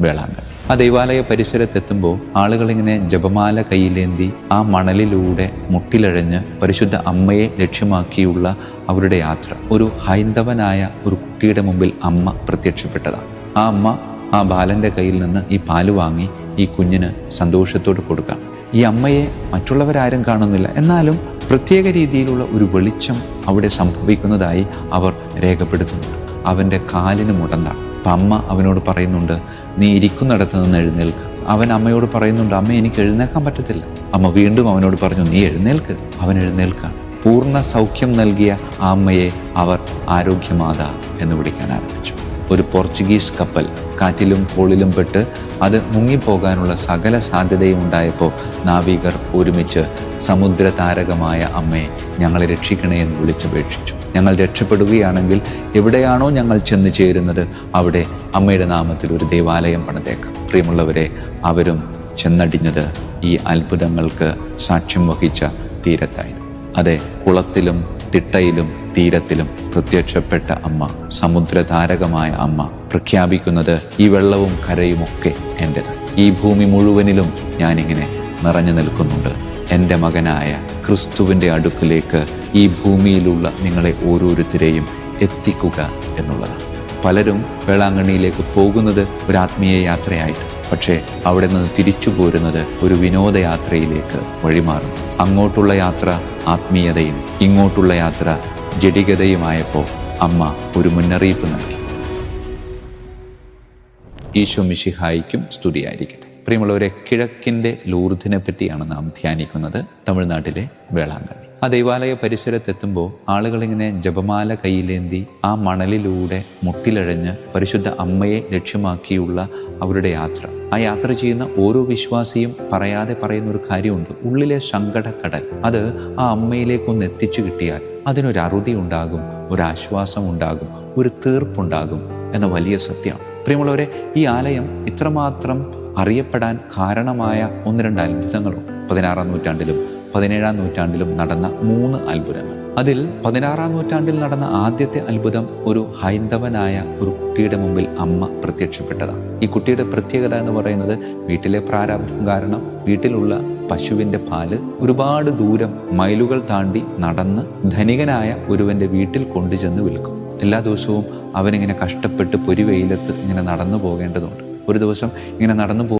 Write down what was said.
വേളാങ്കണ്ണി. ആ ദൈവാലയ പരിസരത്തെത്തുമ്പോൾ ആളുകളിങ്ങനെ ജപമാല കയ്യിലേന്തി ആ മണലിലൂടെ മുട്ടിലഴഞ്ഞ് പരിശുദ്ധ അമ്മയെ ലക്ഷ്യമാക്കിയുള്ള അവരുടെ യാത്ര. ഒരു ഹൈന്ദവനായ ഒരു കുട്ടിയുടെ മുമ്പിൽ അമ്മ പ്രത്യക്ഷപ്പെട്ടതാണ്. ആ അമ്മ ആ ബാലൻ്റെ കയ്യിൽ നിന്ന് ഈ പാല് വാങ്ങി ഈ കുഞ്ഞിന് സന്തോഷത്തോട് കൊടുക്കാം. ഈ അമ്മയെ മറ്റുള്ളവരാരും കാണുന്നില്ല, എന്നാലും പ്രത്യേക രീതിയിലുള്ള ഒരു വെളിച്ചം അവിടെ സംഭവിക്കുന്നതായി അവർ രേഖപ്പെടുത്തുന്നുണ്ട്. അവൻ്റെ കാലിന് മുടന്താണ്. അപ്പം അമ്മ അവനോട് പറയുന്നുണ്ട്, നീ ഇരിക്കുന്നിടത്ത് നിന്ന് എഴുന്നേൽക്കുക. അവൻ അമ്മയോട് പറയുന്നുണ്ട്, അമ്മ എനിക്ക് എഴുന്നേൽക്കാൻ പറ്റത്തില്ല. അമ്മ വീണ്ടും അവനോട് പറഞ്ഞു, നീ എഴുന്നേൽക്ക്. അവൻ എഴുന്നേൽക്കാണ്. പൂർണ്ണ സൗഖ്യം നൽകിയ ആ അമ്മയെ അവർ ആരോഗ്യമാത എന്ന് വിളിക്കാൻ ആരംഭിച്ചു. ഒരു പോർച്ചുഗീസ് കപ്പൽ കാറ്റിലും കോളിലും പെട്ട് അത് മുങ്ങിപ്പോകാനുള്ള സകല സാധ്യതയും ഉണ്ടായപ്പോൾ നാവികർ ഒരുമിച്ച് സമുദ്ര താരകമായ അമ്മയെ ഞങ്ങളെ രക്ഷിക്കണേ എന്ന് വിളിച്ചപേക്ഷിച്ചു. ഞങ്ങൾ രക്ഷപ്പെടുകയാണെങ്കിൽ എവിടെയാണോ ഞങ്ങൾ ചെന്ന് ചേരുന്നത് അവിടെ അമ്മയുടെ നാമത്തിൽ ഒരു ദേവാലയം പണിതേക്കാം. പ്രിയമുള്ളവരെ, അവരും ചെന്നടിഞ്ഞത് ഈ അത്ഭുതങ്ങൾക്ക് സാക്ഷ്യം വഹിച്ച തീരത്തായിരുന്നു. അതെ, കുളത്തിലും തിട്ടയിലും തീരത്തിലും പ്രത്യക്ഷപ്പെട്ട അമ്മ, സമുദ്രതാരകമായ അമ്മ പ്രഖ്യാപിക്കുന്നത് ഈ വെള്ളവും കരയുമൊക്കെ എൻ്റെത്. ഈ ഭൂമി മുഴുവനിലും ഞാനിങ്ങനെ നിറഞ്ഞു നിൽക്കുന്നുണ്ട്. എൻ്റെ മകനായ ക്രിസ്തുവിൻ്റെ അടുക്കിലേക്ക് ഈ ഭൂമിയിലുള്ള നിങ്ങളെ ഓരോരുത്തരെയും എത്തിക്കുക എന്നുള്ളതാണ്. പലരും വേളാങ്കണ്ണിയിലേക്ക് പോകുന്നത് ഒരു ആത്മീയ യാത്രയായിട്ട്, പക്ഷേ അവിടെ നിന്ന് തിരിച്ചു പോരുന്നത് ഒരു വിനോദയാത്രയിലേക്ക് വഴിമാറും. അങ്ങോട്ടുള്ള യാത്ര ആത്മീയതയും ഇങ്ങോട്ടുള്ള യാത്ര ജഡികതയുമായപ്പോൾ അമ്മ ഒരു മുന്നറിയിപ്പ് നൽകി. ഈശോ മിശിഹായിക്കും സ്തുതിയായിരിക്കട്ടെ. പ്രിയമുള്ളവരെ, കിഴക്കിൻ്റെ ലൂർദിനെ പറ്റിയാണ് നാം ധ്യാനിക്കുന്നത്. തമിഴ്നാട്ടിലെ വേളാങ്കണ്ണി. ആ ദൈവാലയ പരിസരത്തെത്തുമ്പോൾ ആളുകളിങ്ങനെ ജപമാല കയ്യിലേന്തി ആ മണലിലൂടെ മുട്ടിലഴഞ്ഞ് പരിശുദ്ധ അമ്മയെ ലക്ഷ്യമാക്കിയുള്ള അവരുടെ യാത്ര. ആ യാത്ര ചെയ്യുന്ന ഓരോ വിശ്വാസിയും പറയാതെ പറയുന്നൊരു കാര്യമുണ്ട്. ഉള്ളിലെ സങ്കടക്കടൽ അത് ആ അമ്മയിലേക്കൊന്ന് എത്തിച്ചു കിട്ടിയാൽ അതിനൊരു അറുതി ഉണ്ടാകും, ഒരാശ്വാസം ഉണ്ടാകും, ഒരു തീർപ്പുണ്ടാകും എന്ന വലിയ സത്യമാണ്. പ്രിയമുള്ളവരെ, ഈ ആലയം ഇത്രമാത്രം അറിയപ്പെടാൻ കാരണമായ 1-2 അത്ഭുതങ്ങളുണ്ട്. 16-ാം നൂറ്റാണ്ടിലും 17-ാം നൂറ്റാണ്ടിലും നടന്ന 3 അത്ഭുതങ്ങൾ. അതിൽ 16-ാം നൂറ്റാണ്ടിൽ നടന്ന ആദ്യത്തെ അത്ഭുതം ഒരു ഹൈന്ദവനായ ഒരു കുട്ടിയുടെ മുമ്പിൽ അമ്മ പ്രത്യക്ഷപ്പെട്ടതാണ്. ഈ കുട്ടിയുടെ പ്രത്യേകത എന്ന് പറയുന്നത് വീട്ടിലെ പ്രാരാബ്ധം കാരണം വീട്ടിലുള്ള പശുവിൻ്റെ പാല് ഒരുപാട് ദൂരം മൈലുകൾ താണ്ടി നടന്ന് ധനികനായ ഒരുവൻ്റെ വീട്ടിൽ കൊണ്ടുചെന്ന് വിൽക്കും. എല്ലാ ദിവസവും അവനിങ്ങനെ കഷ്ടപ്പെട്ട് പൊരിവെയിലത്ത് ഇങ്ങനെ നടന്നു പോകേണ്ടതുണ്ട്. ഒരു ദിവസം ഇങ്ങനെ നടന്നു